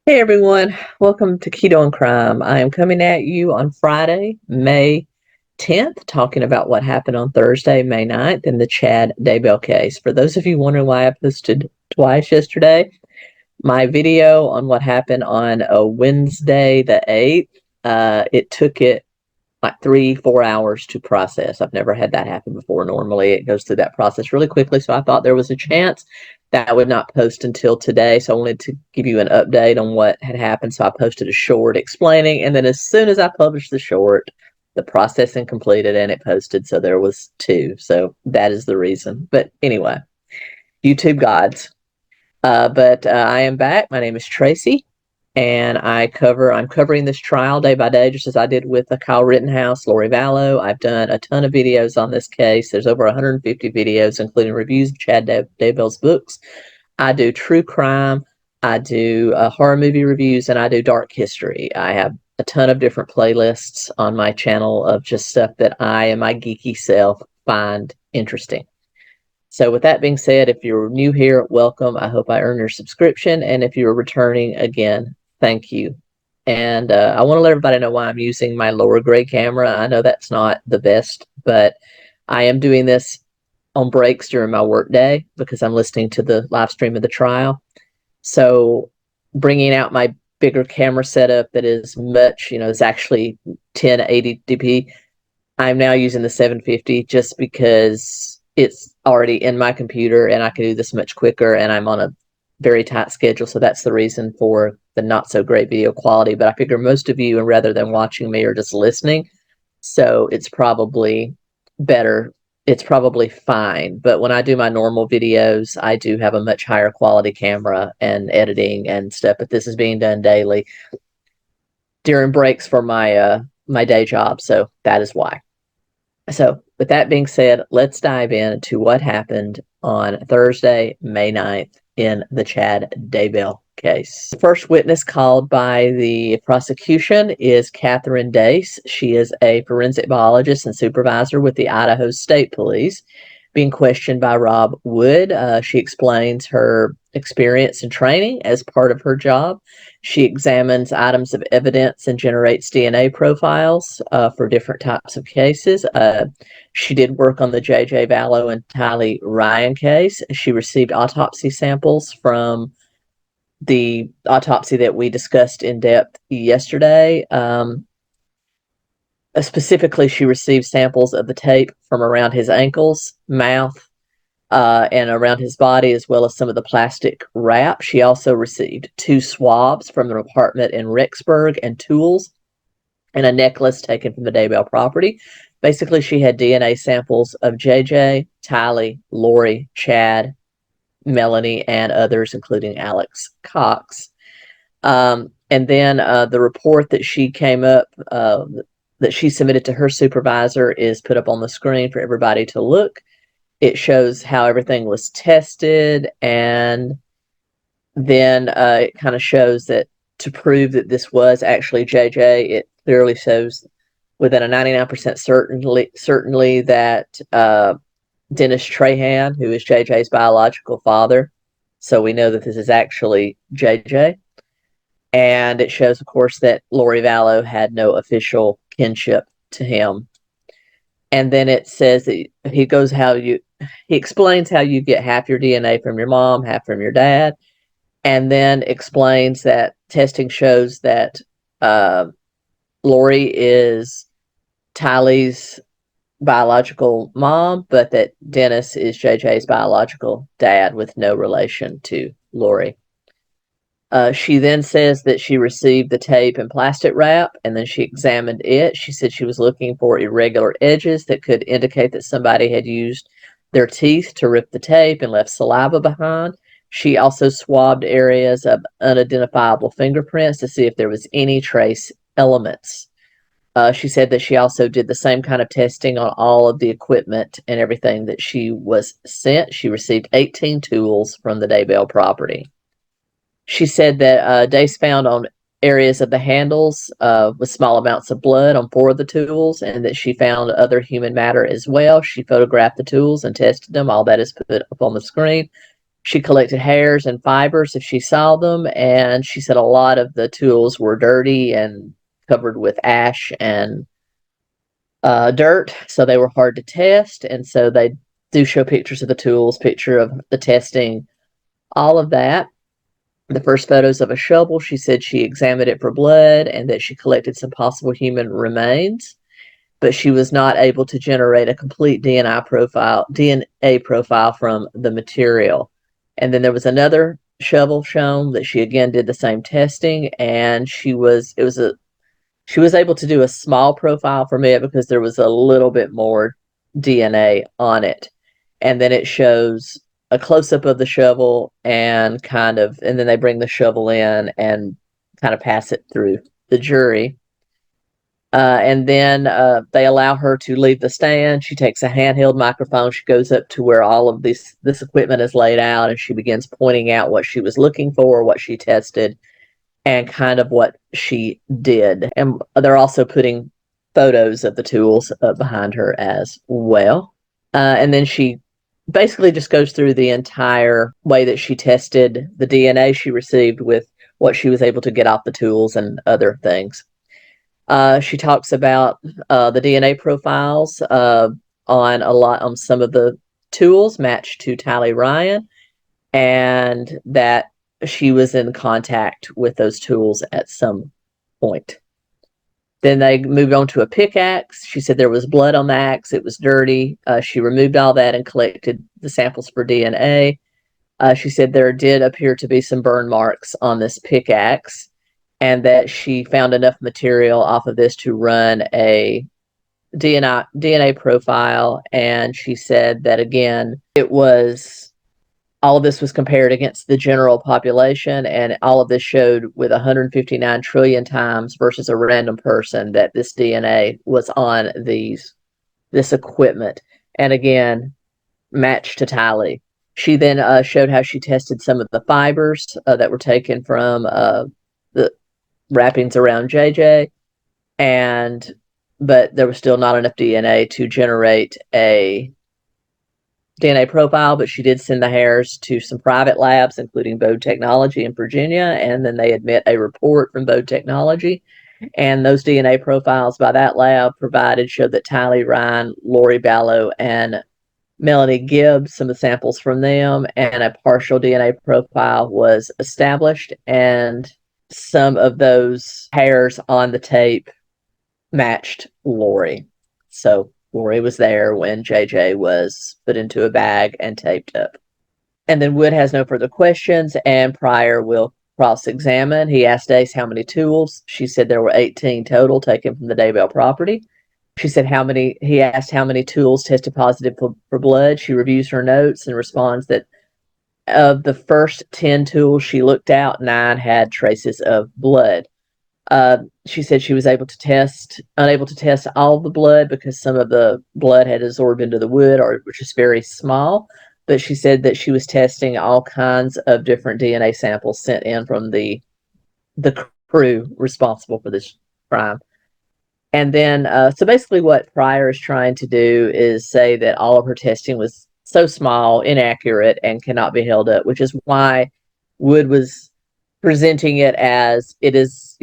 Hey everyone, welcome to Keto and Crime. I am coming at you on Friday, May 10th, talking about what happened on Thursday, May 9th, in the Chad Daybell case. For those of you wondering why I posted twice yesterday, my video on what happened on a Wednesday the 8th, it took it like 3-4 hours to process. I've never had that happen before. Normally it goes through that process really quickly, so I thought there was a chance that I would not post until today. So I wanted to give you an update on what had happened. So I posted a short explaining, and then as soon as I published the short, the processing completed and it posted. So there was two. So that is the reason. But anyway, YouTube gods. But I am back. My name is Tracy, and I'm covering this trial day by day, just as I did with the Kyle Rittenhouse, 𝗬𝗏. I've done a ton of videos on this case. There's over 150 videos, including reviews of Chad Daybell's books. I do true crime, I do horror movie reviews, and I do dark history. I have a ton of different playlists on my channel of just stuff that I and my geeky self find interesting. So with that being said, if you're new here, welcome. I hope I earn your subscription. And if you're returning, again, thank you. And I want to let everybody know why I'm using my lower grade camera. I know that's not the best, but I am doing this on breaks during my work day because I'm listening to the live stream of the trial. So bringing out my bigger camera setup that is much, is actually 1080p. I'm now using the 750 just because it's already in my computer and I can do this much quicker, and I'm on a very tight schedule. So that's the reason for the not so great video quality. But I figure most of you, and rather than watching me, are just listening. So it's probably better. It's probably fine. But when I do my normal videos, I do have a much higher quality camera and editing and stuff. But this is being done daily during breaks for my my day job. So that is why. So with that being said, let's dive into what happened on Thursday, May 9th in the Chad Daybell case. The first witness called by the prosecution is Catherine Dace. She is a forensic biologist and supervisor with the Idaho State Police, being questioned by Rob Wood. She explains her experience and training as part of her job. She examines items of evidence and generates DNA profiles for different types of cases. She did work on the 𝗂𝗏 and 𝗙𝗵 Ryan case. She received autopsy samples from the autopsy that we discussed in depth yesterday. Specifically, she received samples of the tape from around his ankles, mouth, and around his body, as well as some of the plastic wrap. She also received 2 swabs from the apartment in Rexburg and tools and a necklace taken from the Daybell property. Basically, she had DNA samples of JJ, 𝗙𝗍, Lori, Chad, Melanie, and others, including Alex Cox. And then the report that she came up, that she submitted to her supervisor, is put up on the screen for everybody to look. It shows how everything was tested, and then it kind of shows that to prove that this was actually JJ, it clearly shows within a 99% certainly that Dennis Trahan, who is JJ's biological father, so we know that this is actually JJ. And it shows, of course, that 𝗬𝗏 had no official kinship to him. And then it says that he explains how you get half your DNA from your mom, half from your dad, and then explains that testing shows that Lori is 𝗙𝗍's biological mom, but that Dennis is JJ's biological dad with no relation to Lori. She then says that she received the tape and plastic wrap, and then she examined it. She said she was looking for irregular edges that could indicate that somebody had used their teeth to rip the tape and left saliva behind. She also swabbed areas of unidentifiable fingerprints to see if there was any trace elements. She said that she also did the same kind of testing on all of the equipment and everything that she was sent. She received 18 tools from the Daybell property. She said that Dace found on areas of the handles with small amounts of blood on 4 of the tools, and that she found other human matter as well. She photographed the tools and tested them. All that is put up on the screen. She collected hairs and fibers if she saw them, and she said a lot of the tools were dirty and covered with ash and dirt, so they were hard to test. And so they do show pictures of the tools, picture of the testing, all of that. The first photos of a shovel, she said she examined it for blood and that she collected some possible human remains, but she was not able to generate a complete DNA profile from the material. And then there was another shovel shown that she again did the same testing, and she was able to do a small profile from it because there was a little bit more DNA on it. And then it shows a close-up of the shovel and then they bring the shovel in and kind of pass it through the jury. And then they allow her to leave the stand. She takes a handheld microphone. She goes up to where all of this equipment is laid out, and she begins pointing out what she was looking for, what she tested, and kind of what she did. And they're also putting photos of the tools behind her as well. And then she basically just goes through the entire way that she tested the DNA she received with what she was able to get off the tools and other things. She talks about the DNA profiles on some of the tools matched to Tally Ryan, and that she was in contact with those tools at some point. Then they moved on to a pickaxe. She said there was blood on the axe. It was dirty. She removed all that and collected the samples for DNA. She said there did appear to be some burn marks on this pickaxe, and that she found enough material off of this to run a DNA profile. And she said that, again, all of this was compared against the general population, and all of this showed with 159 trillion times versus a random person that this DNA was on this equipment, and again, matched to Tally. She then showed how she tested some of the fibers that were taken from the wrappings around JJ, but there was still not enough DNA to generate a DNA profile, but she did send the hairs to some private labs, including 𝗧𝗿𝗽 Technology in Virginia, and then they admit a report from 𝗧𝗿 Technology. And those DNA profiles by that lab provided showed that Tally Ryan, Lori Vallow, and Melanie Gibbs, some of the samples from them, and a partial DNA profile was established, and some of those hairs on the tape matched Lori. So Lori was there when JJ was put into a bag and taped up. And then Wood has no further questions, and Pryor will cross-examine. He asked Dace how many tools. She said there were 18 total taken from the Daybell property. She said he asked how many tools tested positive for blood. She reviews her notes and responds that of the first 10 tools she looked at, 9 had traces of blood. She said she was unable to test all the blood because some of the blood had absorbed into the wood, which is very small. But she said that she was testing all kinds of different DNA samples sent in from the crew responsible for this crime. And then, so basically what Pryor is trying to do is say that all of her testing was so small, inaccurate, and cannot be held up, which is why Wood was presenting it as it is,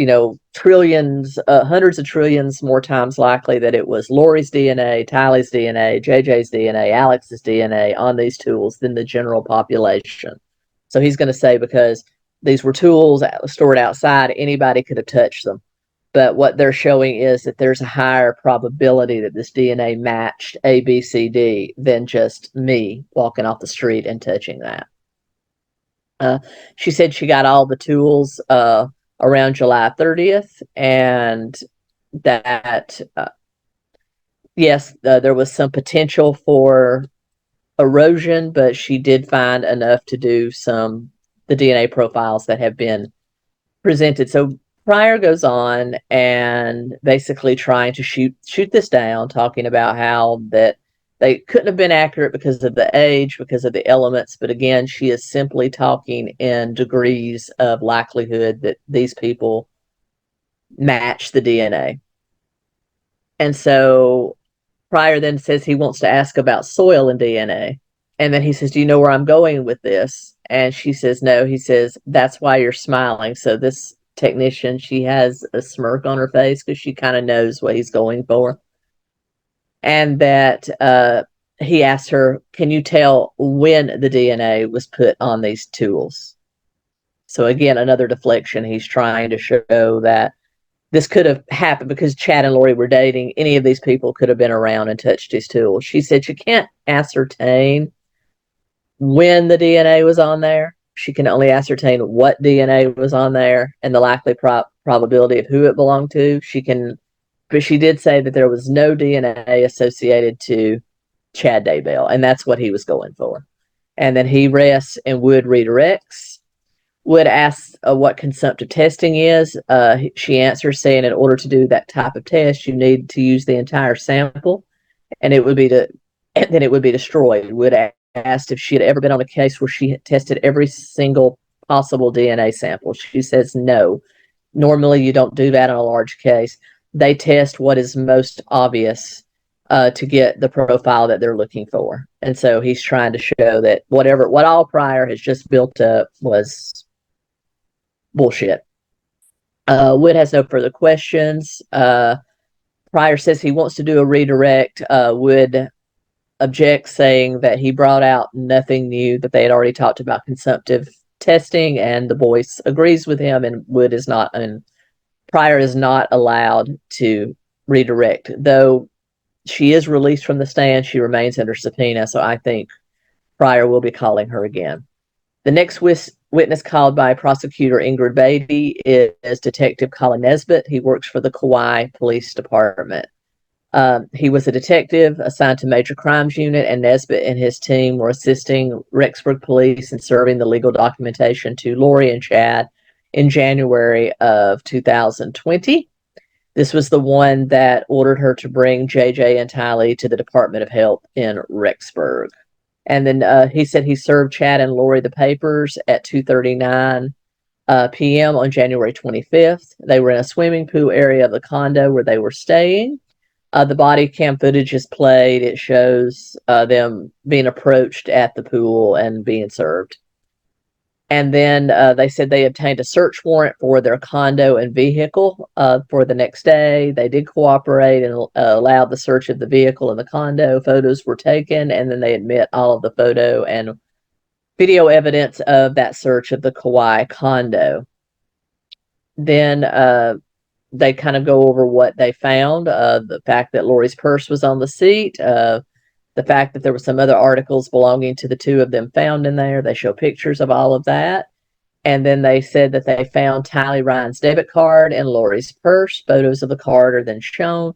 trillions, hundreds of trillions more times likely that it was Lori's DNA, Tally's DNA, JJ's DNA, Alex's DNA on these tools than the general population. So he's going to say because these were tools stored outside, anybody could have touched them. But what they're showing is that there's a higher probability that this DNA matched A, B, C, D than just me walking off the street and touching that. She said she got all the tools around July 30th, and that, yes, there was some potential for erosion, but she did find enough to do the DNA profiles that have been presented. So Pryor goes on and basically trying to shoot this down, talking about how that they couldn't have been accurate because of the age, because of the elements. But again, she is simply talking in degrees of likelihood that these people match the DNA. And so Pryor then says he wants to ask about soil and DNA. And then he says, do you know where I'm going with this? And she says, no. He says, that's why you're smiling. So this technician, she has a smirk on her face because she kind of knows what he's going for. And that he asked her, can you tell when the DNA was put on these tools? So again, another deflection. He's trying to show that this could have happened because Chad and Lori were dating. Any of these people could have been around and touched his tools. She said she can't ascertain when the DNA was on there. She can only ascertain what DNA was on there and the likely probability of who it belonged to. But she did say that there was no DNA associated to Chad Daybell, and that's what he was going for. And then he rests, and Wood redirects. Wood asks what consumptive testing is. She answers saying in order to do that type of test, you need to use the entire sample, and then it would be destroyed. Wood asked if she had ever been on a case where she had tested every single possible DNA sample. She says no. Normally, you don't do that on a large case. They test what is most obvious to get the profile that they're looking for. And so he's trying to show that what all Pryor has just built up was bullshit. Wood has no further questions. Pryor says he wants to do a redirect. Wood objects, saying that he brought out nothing new, that they had already talked about consumptive testing, and the voice agrees with him, and Pryor is not allowed to redirect. Though she is released from the stand, she remains under subpoena, so I think Pryor will be calling her again. The next witness called by prosecutor Ingrid Beatty is Detective Colin Nesbitt. He works for the Kauai Police Department. He was a detective assigned to Major Crimes Unit, and Nesbitt and his team were assisting Rexburg Police in serving the legal documentation to Lori and Chad in January of 2020. This was the one that ordered her to bring JJ and 𝗙𝗪 to the Department of Health in Rexburg. And then he said he served Chad and Lori the papers at 2:39 p.m. on January 25th. They were in a swimming pool area of the condo where they were staying. The body cam footage is played. It shows them being approached at the pool and being served. And then they said they obtained a search warrant for their condo and vehicle for the next day. They did cooperate and allowed the search of the vehicle and the condo. Photos were taken, and then they admit all of the photo and video evidence of that search of the Kauai condo. Then they kind of go over what they found, the fact that Lori's purse was on the seat, the fact that there were some other articles belonging to the two of them found in there. They show pictures of all of that. And then they said that they found Tylee Ryan's debit card in Lori's purse. Photos of the card are then shown.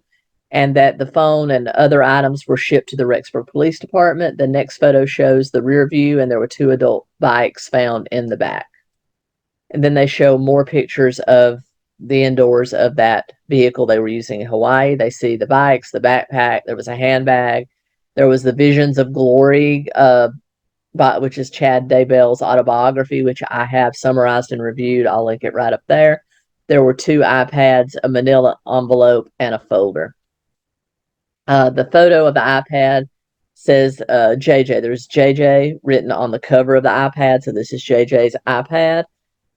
And that the phone and other items were shipped to the Rexburg Police Department. The next photo shows the rear view, and there were two adult bikes found in the back. And then they show more pictures of the indoors of that vehicle they were using in Hawaii. They see the bikes, the backpack, there was a handbag. There was the Visions of Glory, which is Chad Daybell's autobiography, which I have summarized and reviewed. I'll link it right up there. There were 2 iPads, a manila envelope, and a folder. The photo of the iPad says JJ. There's JJ written on the cover of the iPad, so this is JJ's iPad.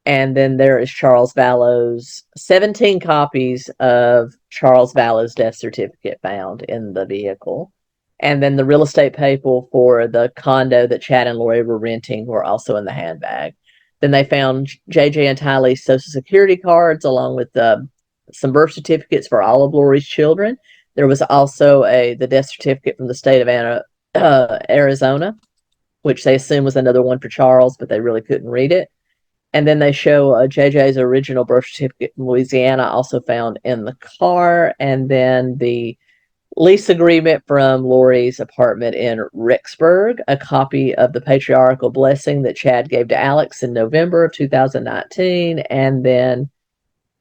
And then there is Charles Vallow's 17 copies of Charles Vallow's death certificate found in the vehicle. And then the real estate paper for the condo that Chad and Lori were renting were also in the handbag. Then they found JJ and 𝗙𝗪's Social Security cards, along with some birth certificates for all of Lori's children. There was also the death certificate from the state of Arizona, which they assume was another one for Charles, but they really couldn't read it. And then they show JJ's original birth certificate from Louisiana, also found in the car. And then the lease agreement from Lori's apartment in Rexburg, a copy of the patriarchal blessing that Chad gave to Alex in November of 2019. And then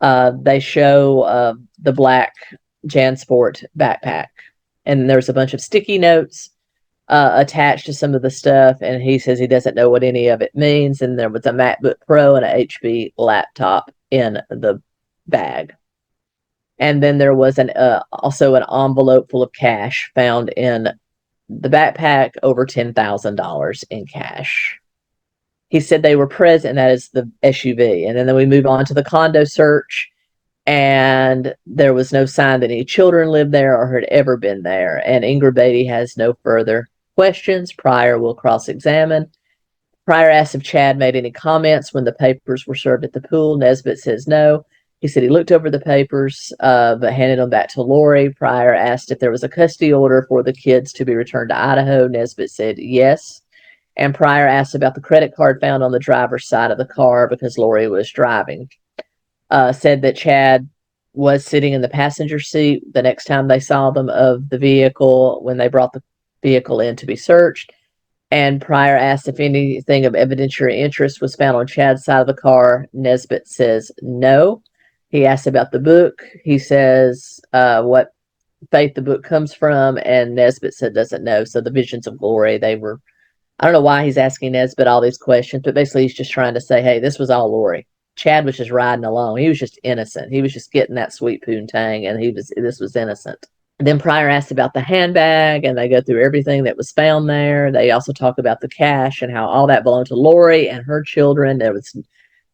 they show the black JanSport backpack. And there's a bunch of sticky notes attached to some of the stuff, and he says he doesn't know what any of it means. And there was a MacBook Pro and an HP laptop in the bag. And then there was also an envelope full of cash found in the backpack, over $10,000 in cash. He said they were present, and that is the SUV. And then we move on to the condo search, and there was no sign that any children lived there or had ever been there. And Ingrid Beatty has no further questions. Pryor will cross-examine. Pryor asked if Chad made any comments when the papers were served at the pool. Nesbitt says no. He said he looked over the papers, but handed them back to Lori. Pryor asked if there was a custody order for the kids to be returned to Idaho. Nesbitt said yes. And Pryor asked about the credit card found on the driver's side of the car because Lori was driving. Said that Chad was sitting in the passenger seat the next time they saw them of the vehicle when they brought the vehicle in to be searched. And Pryor asked if anything of evidentiary interest was found on Chad's side of the car. Nesbitt says no. He asked about the book. He says what faith the book comes from, and Nesbitt said doesn't know. So the Visions of Glory, they were, I don't know why he's asking Nesbitt all these questions, but basically he's just trying to say, hey, this was all Lori. Chad was just riding along. He was just innocent. He was just getting that sweet poontang, and this was innocent. Then Pryor asked about the handbag, and they go through everything that was found there. They also talk about the cash and how all that belonged to Lori and her children. There was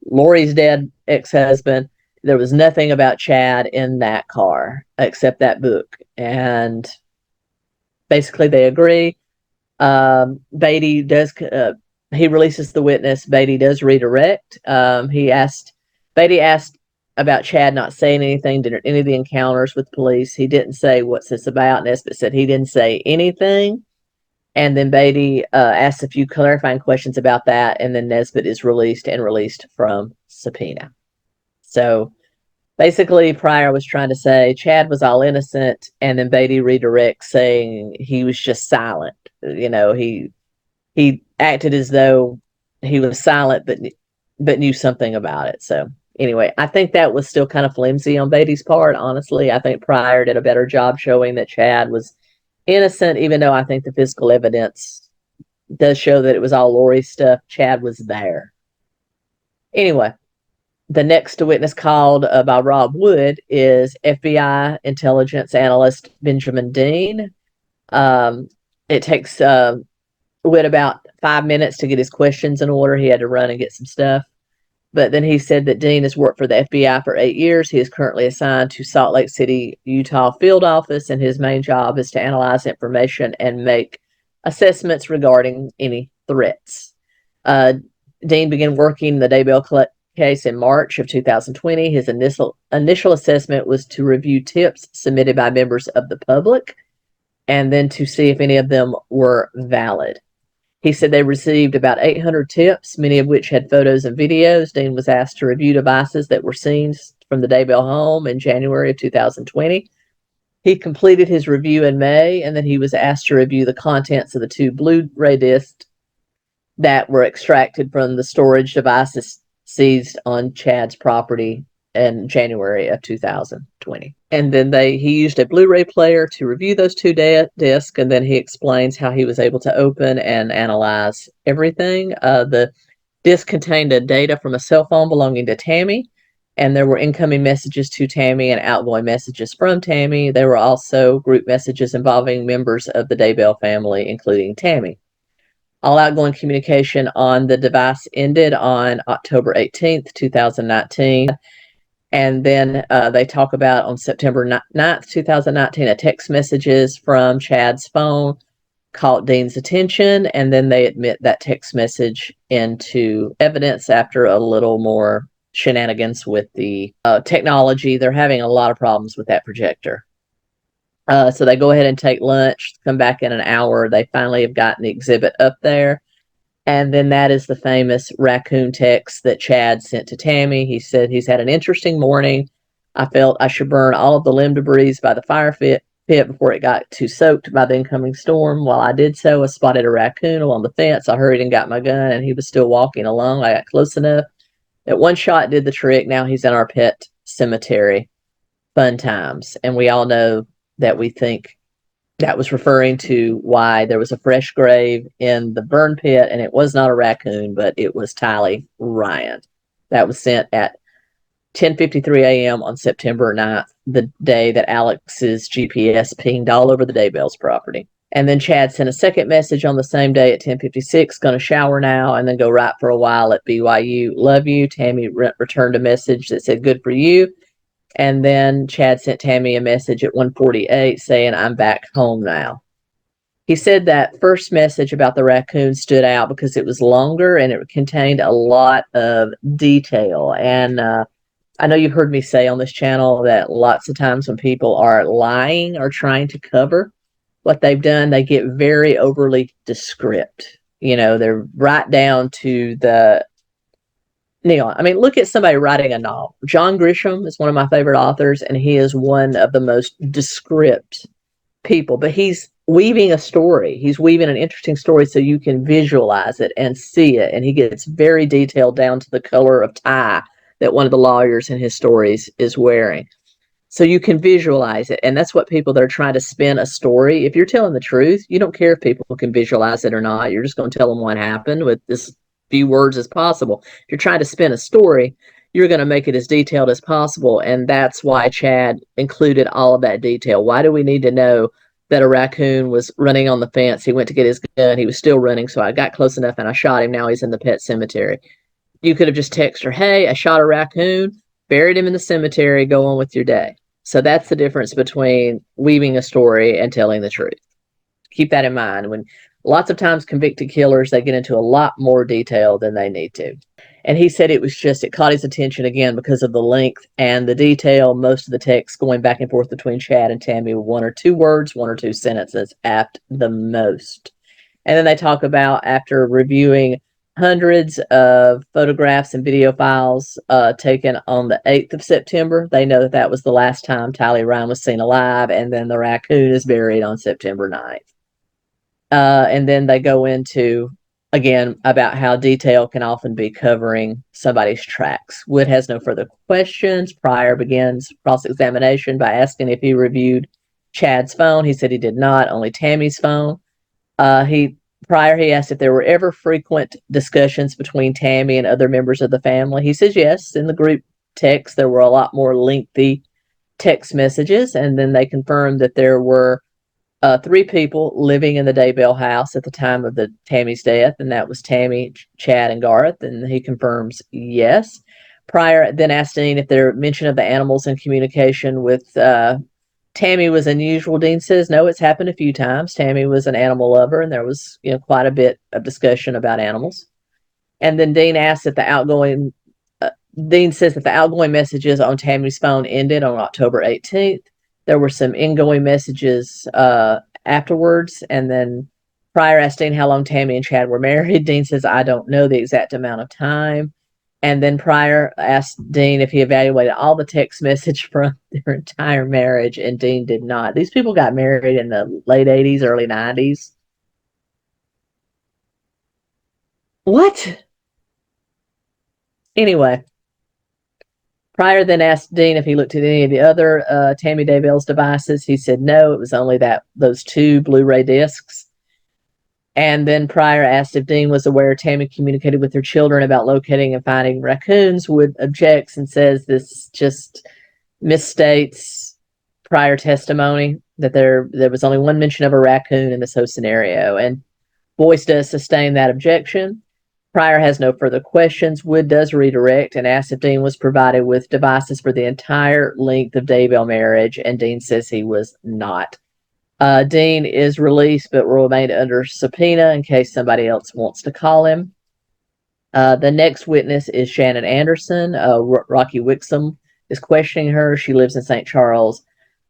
Lori's dead ex-husband. There was nothing about Chad in that car except that book. And basically they agree. Beatty does, he releases the witness. Beatty does redirect. Beatty asked about Chad not saying anything during any of the encounters with police. He didn't say, what's this about? Nesbitt said he didn't say anything. And then Beatty asked a few clarifying questions about that. And then Nesbitt is released from subpoena. So basically, Pryor was trying to say Chad was all innocent. And then Beatty redirects saying he was just silent. You know, he acted as though he was silent, but knew something about it. So anyway, I think that was still kind of flimsy on Beatty's part, honestly. I think Pryor did a better job showing that Chad was innocent, even though I think the physical evidence does show that it was all Lori's stuff. Chad was there. Anyway, the next witness called by Rob Wood is FBI intelligence analyst Benjamin Dean. It takes Wood about 5 minutes to get his questions in order. He had to run and get some stuff. But then he said that Dean has worked for the FBI for 8 years. He is currently assigned to Salt Lake City, Utah field office, and his main job is to analyze information and make assessments regarding any threats. Dean began working the Daybell case in March of 2020. His initial assessment was to review tips submitted by members of the public and then to see if any of them were valid. He said they received about 800 tips, many of which had photos and videos. Dean was asked to review devices that were seen from the Daybell home in January of 2020. He completed his review in May, and then he was asked to review the contents of the 2 Blu-ray discs that were extracted from the storage devices seized on Chad's property in January of 2020. And then he used a Blu-ray player to review those 2 discs, and then he explains how he was able to open and analyze everything. The disc contained data from a cell phone belonging to Tammy, and there were incoming messages to Tammy and outgoing messages from Tammy. There were also group messages involving members of the Daybell family, including Tammy. All outgoing communication on the device ended on October 18th, 2019. And then they talk about on September 9th, 2019, a text messages from Chad's phone caught Dean's attention, and then they admit that text message into evidence after a little more shenanigans with the technology. They're having a lot of problems with that projector. So they go ahead and take lunch, come back in an hour. They finally have gotten the exhibit up there. And then that is the famous raccoon text that Chad sent to Tammy. He said, he's had an interesting morning. I felt I should burn all of the limb debris by the fire pit before it got too soaked by the incoming storm. While I did so, I spotted a raccoon along the fence. I hurried and got my gun, and he was still walking along. I got close enough. That one shot did the trick. Now he's in our pet cemetery. Fun times. And we all know that we think that was referring to why there was a fresh grave in the burn pit, and it was not a raccoon, but it was Tylee Ryan. That was sent at 10:53 a.m. on September 9th, the day that Alex's GPS pinged all over the Daybell's property. And then Chad sent a second message on the same day at 10:56, going to shower now and then go right for a while at BYU. Love you. Tammy returned a message that said, good for you. And then Chad sent Tammy a message at 1:48 saying, I'm back home now. He said that first message about the raccoon stood out because it was longer and it contained a lot of detail. And I know you've heard me say on this channel that lots of times when people are lying or trying to cover what they've done, they get very overly descriptive. You know, they're right down to the neon. I mean, look at somebody writing a novel. John Grisham is one of my favorite authors, and he is one of the most descriptive people, but he's weaving a story. He's weaving an interesting story so you can visualize it and see it. And he gets very detailed down to the color of tie that one of the lawyers in his stories is wearing. So you can visualize it. And that's what people that are trying to spin a story, if you're telling the truth, you don't care if people can visualize it or not. You're just going to tell them what happened with as few words as possible. If you're trying to spin a story, you're going to make it as detailed as possible. And that's why Chad included all of that detail. Why do we need to know that a raccoon was running on the fence? He went to get his gun. He was still running. So I got close enough and I shot him. Now he's in the pet cemetery. You could have just texted her, hey, I shot a raccoon, buried him in the cemetery, go on with your day. So that's the difference between weaving a story and telling the truth. Keep that in mind. When lots of times convicted killers, they get into a lot more detail than they need to. And he said it caught his attention again because of the length and the detail. Most of the text going back and forth between Chad and Tammy with 1 or 2 words, 1 or 2 sentences at the most. And then they talk about, after reviewing hundreds of photographs and video files taken on the 8th of September. They know that that was the last time Tylee Ryan was seen alive, and then the raccoon is buried on September 9th. And then they go into, again, about how detail can often be covering somebody's tracks. Wood has no further questions. Pryor begins cross-examination by asking if he reviewed Chad's phone. He said he did not, only Tammy's phone. Prior, he asked if there were ever frequent discussions between Tammy and other members of the family. He says yes. In the group text, there were a lot more lengthy text messages. And then they confirmed that there were 3 people living in the Daybell house at the time of Tammy's death. And that was Tammy, Chad, and Gareth. And he confirms yes. Prior then asked Dean if there mention of the animals in communication with Tammy was unusual. Dean says, no, it's happened a few times. Tammy was an animal lover, and there was, quite a bit of discussion about animals. And then Dean asked if Dean says that the outgoing messages on Tammy's phone ended on October 18th. There were some ingoing messages afterwards. And then Pryor asked Dean how long Tammy and Chad were married. Dean says, I don't know the exact amount of time. And then Pryor asked Dean if he evaluated all the text message from their entire marriage, and Dean did not. These people got married in the late 80s, early 90s. What? Anyway, Pryor then asked Dean if he looked at any of the other Tammy Daybell's devices. He said no, it was only those 2 Blu-ray discs. And then Pryor asked if Dean was aware Tammy communicated with her children about locating and finding raccoons. Wood objects and says this just misstates prior testimony, that there was only one mention of a raccoon in this whole scenario. And Boyce does sustain that objection. Pryor has no further questions. Wood does redirect and asks if Dean was provided with devices for the entire length of Daybell marriage, and Dean says he was not. Dean is released but will remain under subpoena in case somebody else wants to call him. The next witness is Shannon Anderson. Rocky Wixom is questioning her. She lives in St. Charles,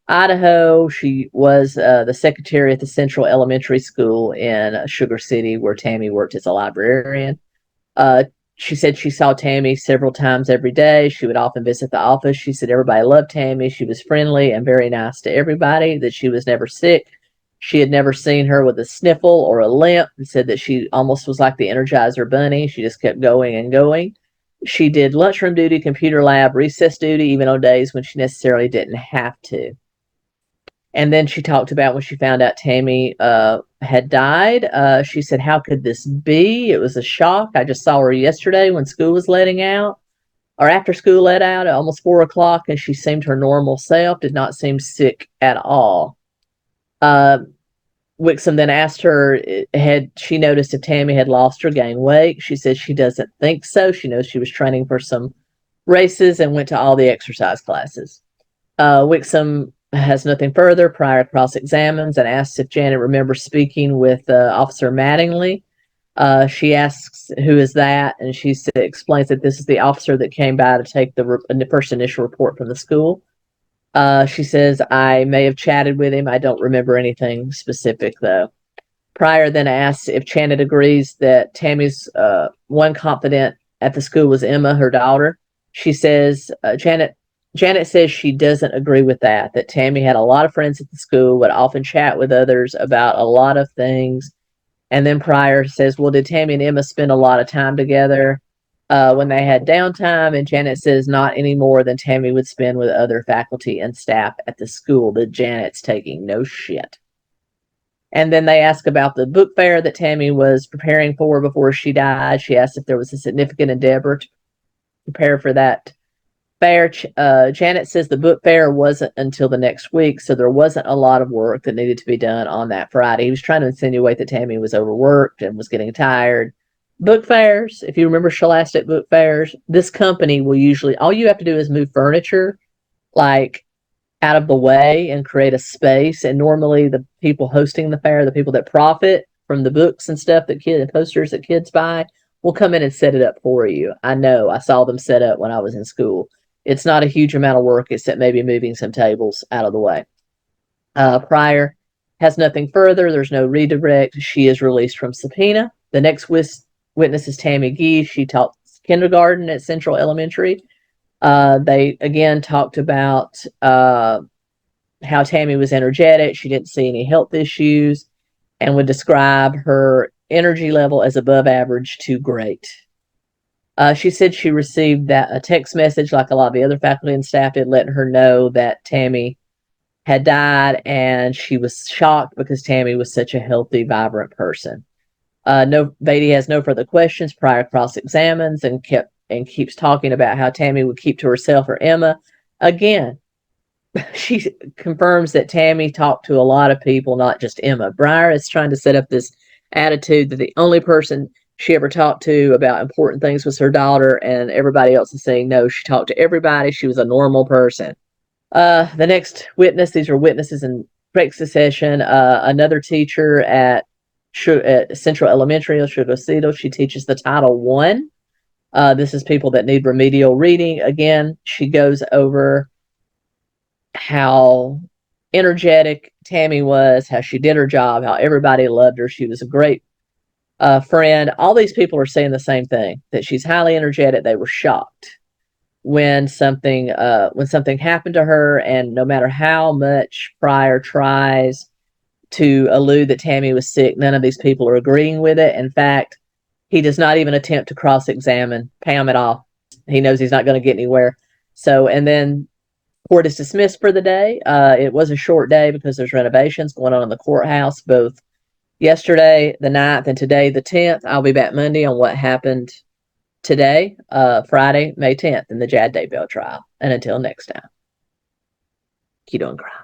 Idaho. She was the secretary at the Central Elementary School in Sugar City, where Tammy worked as a librarian. She said she saw Tammy several times every day. She would often visit the office. She said everybody loved Tammy. She was friendly and very nice to everybody, that she was never sick. She had never seen her with a sniffle or a limp, and said that she almost was like the Energizer Bunny. She just kept going and going. She did lunchroom duty, computer lab, recess duty, even on days when she necessarily didn't have to. And then she talked about when she found out Tammy had died. She said, how could this be? It was a shock. I just saw her yesterday when school was letting out, or after school let out at almost 4 o'clock, and she seemed her normal self, did not seem sick at all. 𝗟𝗏𝗻 then asked her, had she noticed if Tammy had lost or gained weight? She said she doesn't think so. She knows she was training for some races and went to all the exercise classes. 𝗟𝗏𝗻 has nothing further. Pryor cross-examines and asks if Janet remembers speaking with Officer Mattingly. She asks, who is that? And she explains that this is the officer that came by to take the first initial report from the school. She says, I may have chatted with him. I don't remember anything specific, though. Pryor then asks if Janet agrees that Tammy's one confidant at the school was Emma, her daughter. She says, Janet says she doesn't agree with that Tammy had a lot of friends at the school, would often chat with others about a lot of things. And then Pryor says, well, did Tammy and Emma spend a lot of time together when they had downtime? And Janet says, not any more than Tammy would spend with other faculty and staff at the school. That Janet's taking no shit. And then they ask about the book fair that Tammy was preparing for before she died. She asked if there was a significant endeavor to prepare for that fair. Janet says the book fair wasn't until the next week, so there wasn't a lot of work that needed to be done on that Friday. He was trying to insinuate that Tammy was overworked and was getting tired. Book fairs, if you remember Scholastic book fairs, this company will usually, all you have to do is move furniture like out of the way and create a space. And normally the people hosting the fair, the people that profit from the books and stuff and posters that kids buy, will come in and set it up for you. I know, I saw them set up when I was in school. It's not a huge amount of work, except maybe moving some tables out of the way. Pryor has nothing further. There's no redirect. She is released from subpoena. The next witness is Tammy 𝗙𝗍. She taught kindergarten at Central Elementary. They again talked about how Tammy was energetic. She didn't see any health issues and would describe her energy level as above average to great. She said she received a text message like a lot of the other faculty and staff did, letting her know that Tammy had died, and she was shocked because Tammy was such a healthy, vibrant person. 𝗏𝗍𝗃 has no further questions. Pryor cross-examines and keeps talking about how Tammy would keep to herself or Emma. Again, she confirms that Tammy talked to a lot of people, not just Emma. Pryor is trying to set up this attitude that the only person she ever talked to about important things was her daughter, and everybody else is saying, no, she talked to everybody. She was a normal person. The next witness, these are witnesses in break succession. Another teacher at Central Elementary, 𝗙𝗂𝗀𝗍, she teaches the Title I. This is people that need remedial reading. Again, she goes over how energetic Tammy was, how she did her job, how everybody loved her. She was a great friend. All these people are saying the same thing, that she's highly energetic. They were shocked when something happened to her, and no matter how much Pryor tries to allude that Tammy was sick, none of these people are agreeing with it. In fact, he does not even attempt to cross-examine Pam at all. He knows he's not going to get anywhere. So, and then court is dismissed for the day. It was a short day because there's renovations going on in the courthouse, both yesterday, the 9th, and today, the 10th. I'll be back Monday on what happened today, Friday, May 10th, in the Daybell trial. And until next time, keep doing crime.